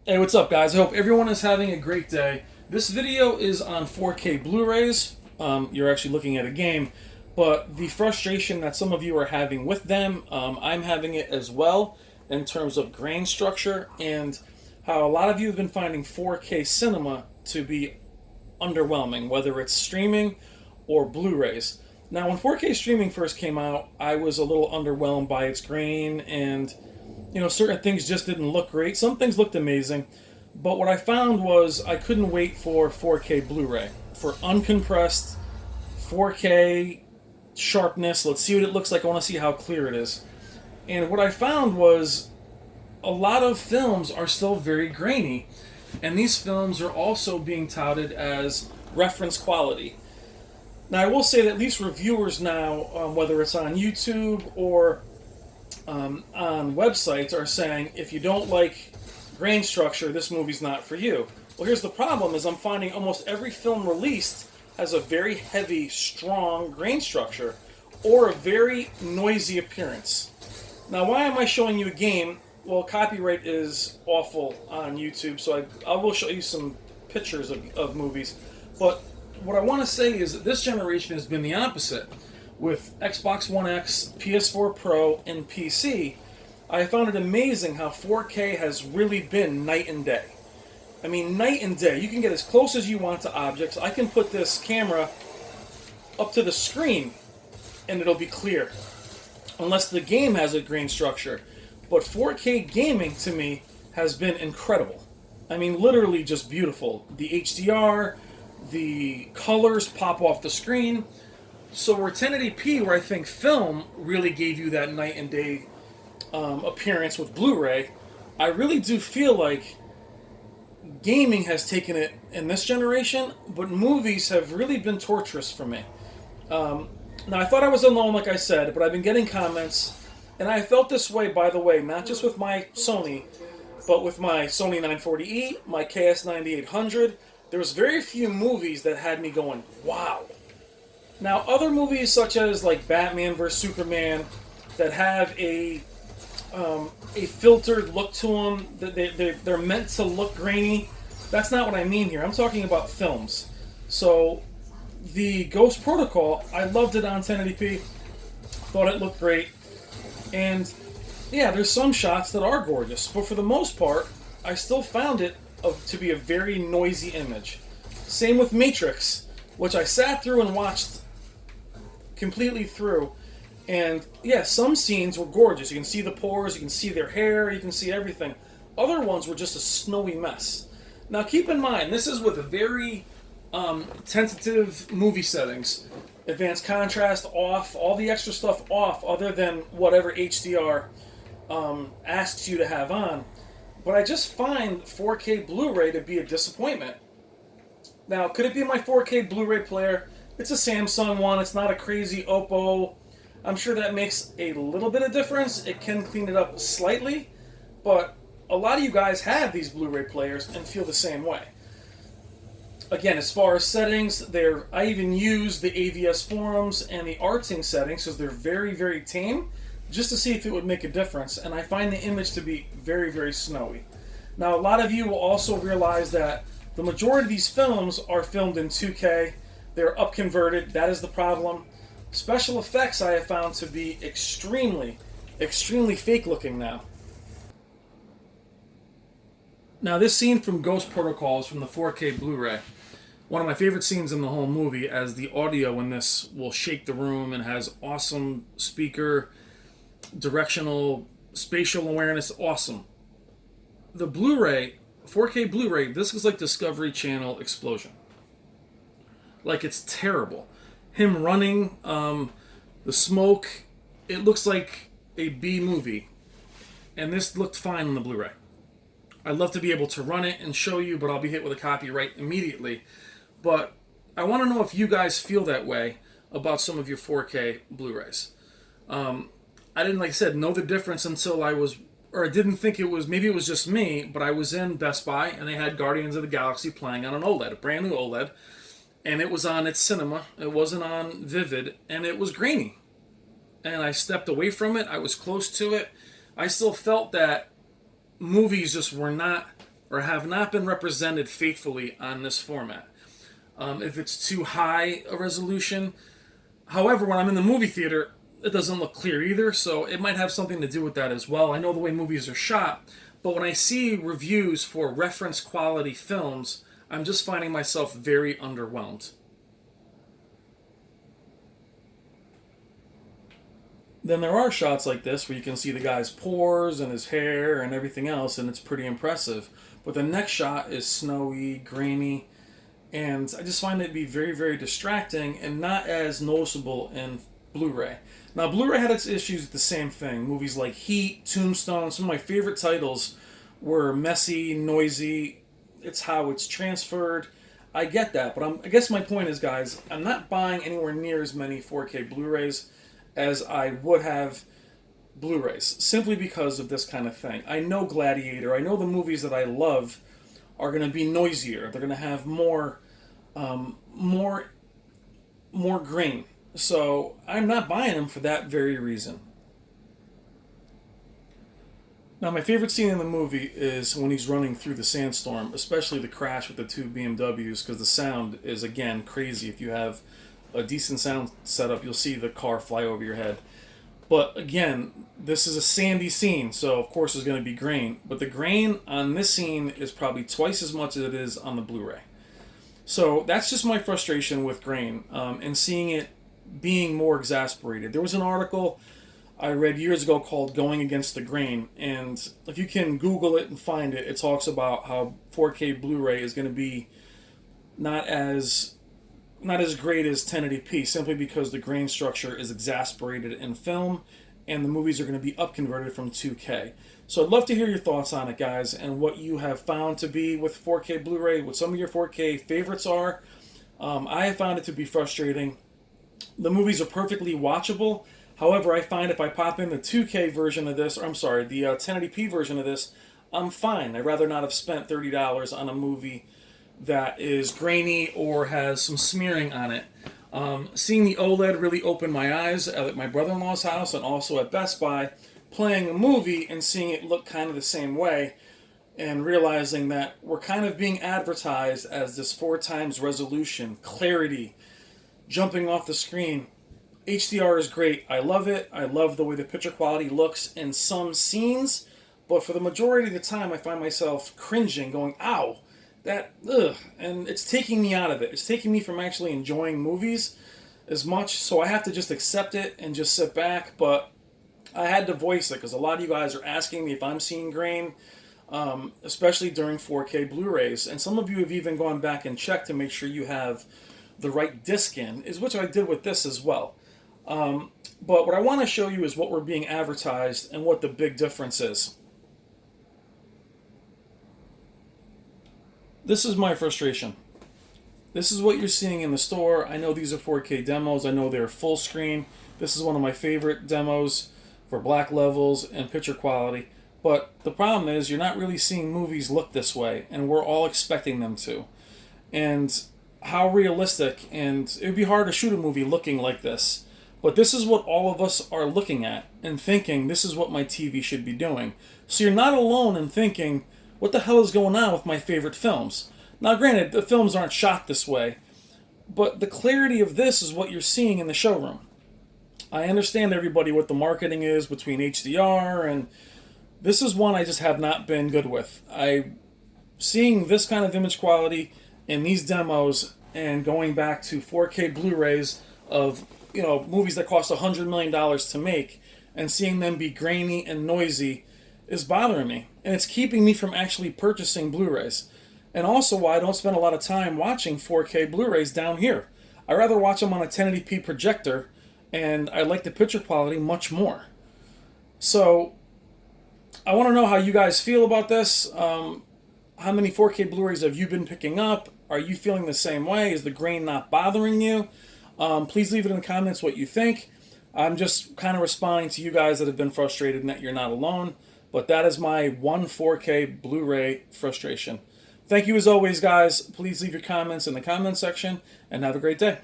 Hey, what's up, guys? I hope everyone is having a great day. This video is on 4K Blu-rays. You're actually looking at a game, but the frustration that some of you are having with them, I'm having it as well in terms of grain structure and how a lot of you have been finding 4K cinema to be underwhelming, whether it's streaming or Blu-rays. Now, when 4K streaming first came out, I was a little underwhelmed by its grain and certain things just didn't look great. Some things looked amazing, but what I found was I couldn't wait for 4K Blu-ray for uncompressed 4K sharpness. Let's see what it looks like. I want to see how clear it is. And what I found was a lot of films are still very grainy, and these films are also being touted as reference quality. Now, I will say that at least reviewers now, whether it's on YouTube or on websites, are saying if you don't like grain structure, this movie's not for you. Well, here's the problem: is I'm finding almost every film released has a very heavy, strong grain structure or a very noisy appearance. Now, why am I showing you a game? Well, copyright is awful on YouTube, so I will show you some pictures of movies. But what I want to say is that this generation has been the opposite. With Xbox One X, PS4 Pro, and PC, I found it amazing how 4K has really been night and day. I mean, night and day. You can get as close as you want to objects. I can put this camera up to the screen and it'll be clear, unless the game has a grain structure. But 4K gaming, to me, has been incredible. I mean, literally just beautiful. The HDR, the colors pop off the screen. So where 1080p, where I think film really gave you that night and day appearance with Blu-ray, I really do feel like gaming has taken it in this generation, but movies have really been torturous for me. Now, I thought I was alone, like I said, but I've been getting comments, and I felt this way, by the way, not just with my Sony, but with my Sony 940E, my KS9800. There was very few movies that had me going, wow. Now, other movies such as like Batman vs Superman that have a filtered look to them, they're meant to look grainy. That's not what I mean here. I'm talking about films. So, the Ghost Protocol, I loved it on 1080p. Thought it looked great. And yeah, there's some shots that are gorgeous, but for the most part, I still found it to be a very noisy image. Same with Matrix, which I sat through and watched completely through, and yeah, some scenes were gorgeous. You can see the pores, you can see their hair, you can see everything. Other ones were just a snowy mess. Now keep in mind, this is with a very tentative movie settings. Advanced contrast off, all the extra stuff off other than whatever HDR asks you to have on. But I just find 4K Blu-ray to be a disappointment. Now, could it be my 4K Blu-ray player? It's a Samsung one. It's not a crazy Oppo. I'm sure that makes a little bit of difference. It can clean it up slightly, but a lot of you guys have these Blu-ray players and feel the same way. Again, as far as settings, I even use the AVS forums and the Arting settings because they're very, very tame, just to see if it would make a difference. And I find the image to be very, very snowy. Now, a lot of you will also realize that the majority of these films are filmed in 2K. They're upconverted. That is the problem. Special effects I have found to be extremely, extremely fake looking now. Now, this scene from Ghost Protocol is from the 4K Blu-ray. One of my favorite scenes in the whole movie, as the audio in this will shake the room and has awesome speaker, directional, spatial awareness. Awesome. The Blu-ray, 4K Blu-ray, this is like Discovery Channel explosion. Like, it's terrible. Him running, the smoke, it looks like a B movie. And this looked fine on the Blu-ray. I'd love to be able to run it and show you, but I'll be hit with a copyright immediately. But I want to know if you guys feel that way about some of your 4K Blu-rays. I didn't, like I said, know the difference until I didn't think it was, maybe it was just me, but I was in Best Buy and they had Guardians of the Galaxy playing on an OLED, a brand new OLED. And it was on its cinema. It wasn't on Vivid, and it was grainy. And I stepped away from it. I was close to it. I still felt that movies just were not or have not been represented faithfully on this format. If it's too high a resolution, however, when I'm in the movie theater, it doesn't look clear either, so it might have something to do with that as well. I know the way movies are shot, but when I see reviews for reference quality films, I'm just finding myself very underwhelmed. Then there are shots like this where you can see the guy's pores and his hair and everything else, and it's pretty impressive. But the next shot is snowy, grainy, and I just find it to be very, very distracting and not as noticeable in Blu-ray. Now, Blu-ray had its issues with the same thing. Movies like Heat, Tombstone, some of my favorite titles were messy, noisy. It's how it's transferred. I get that, but I guess my point is, guys, I'm not buying anywhere near as many 4K Blu-rays as I would have Blu-rays, simply because of this kind of thing. I know Gladiator. I know the movies that I love are going to be noisier. They're going to have more, more grain. So I'm not buying them for that very reason. Now, my favorite scene in the movie is when he's running through the sandstorm, especially the crash with the two BMWs, because the sound is, again, crazy. If you have a decent sound setup, you'll see the car fly over your head. But again, this is a sandy scene, so of course there's going to be grain. But the grain on this scene is probably twice as much as it is on the Blu-ray. So that's just my frustration with grain, and seeing it being more exasperated. There was an article I read years ago called Going Against the Grain, and if you can Google it and find it, it talks about how 4K Blu-ray is going to be not as great as 1080p, simply because the grain structure is exasperated in film, and the movies are going to be upconverted from 2K. So I'd love to hear your thoughts on it, guys, and what you have found to be with 4K Blu-ray, what some of your 4K favorites are. I have found it to be frustrating. The movies are perfectly watchable. However, I find if I pop in the 2K version of this, or I'm sorry, the 1080p version of this, I'm fine. I'd rather not have spent $30 on a movie that is grainy or has some smearing on it. Seeing the OLED really opened my eyes at my brother-in-law's house and also at Best Buy, playing a movie and seeing it look kind of the same way, and realizing that we're kind of being advertised as this 4 times resolution, clarity, jumping off the screen. HDR is great. I love it. I love the way the picture quality looks in some scenes, but for the majority of the time I find myself cringing, going, ow, that, ugh, and it's taking me out of it. It's taking me from actually enjoying movies as much, so I have to just accept it and just sit back, but I had to voice it because a lot of you guys are asking me if I'm seeing grain, especially during 4K Blu-rays, and some of you have even gone back and checked to make sure you have the right disc in, which I did with this as well. But what I want to show you is what we're being advertised and what the big difference is. This is my frustration. This is what you're seeing in the store. I know these are 4K demos. I know they're full screen. This is one of my favorite demos for black levels and picture quality. But the problem is you're not really seeing movies look this way, and we're all expecting them to. And how realistic, and it would be hard to shoot a movie looking like this. But this is what all of us are looking at and thinking, this is what my TV should be doing. So you're not alone in thinking, what the hell is going on with my favorite films? Now, granted, the films aren't shot this way, but the clarity of this is what you're seeing in the showroom. I understand, everybody, what the marketing is between HDR, and this is one I just have not been good with. Seeing this kind of image quality in these demos and going back to 4K Blu-rays of movies that cost $100 million to make, and seeing them be grainy and noisy is bothering me. And it's keeping me from actually purchasing Blu-rays. And also why I don't spend a lot of time watching 4K Blu-rays down here. I rather watch them on a 1080p projector, and I like the picture quality much more. So I want to know how you guys feel about this. How many 4K Blu-rays have you been picking up? Are you feeling the same way? Is the grain not bothering you? Please leave it in the comments what you think. I'm just kind of responding to you guys that have been frustrated and that you're not alone. But that is my one 4K Blu-ray frustration. Thank you as always, guys. Please leave your comments in the comment section, and have a great day.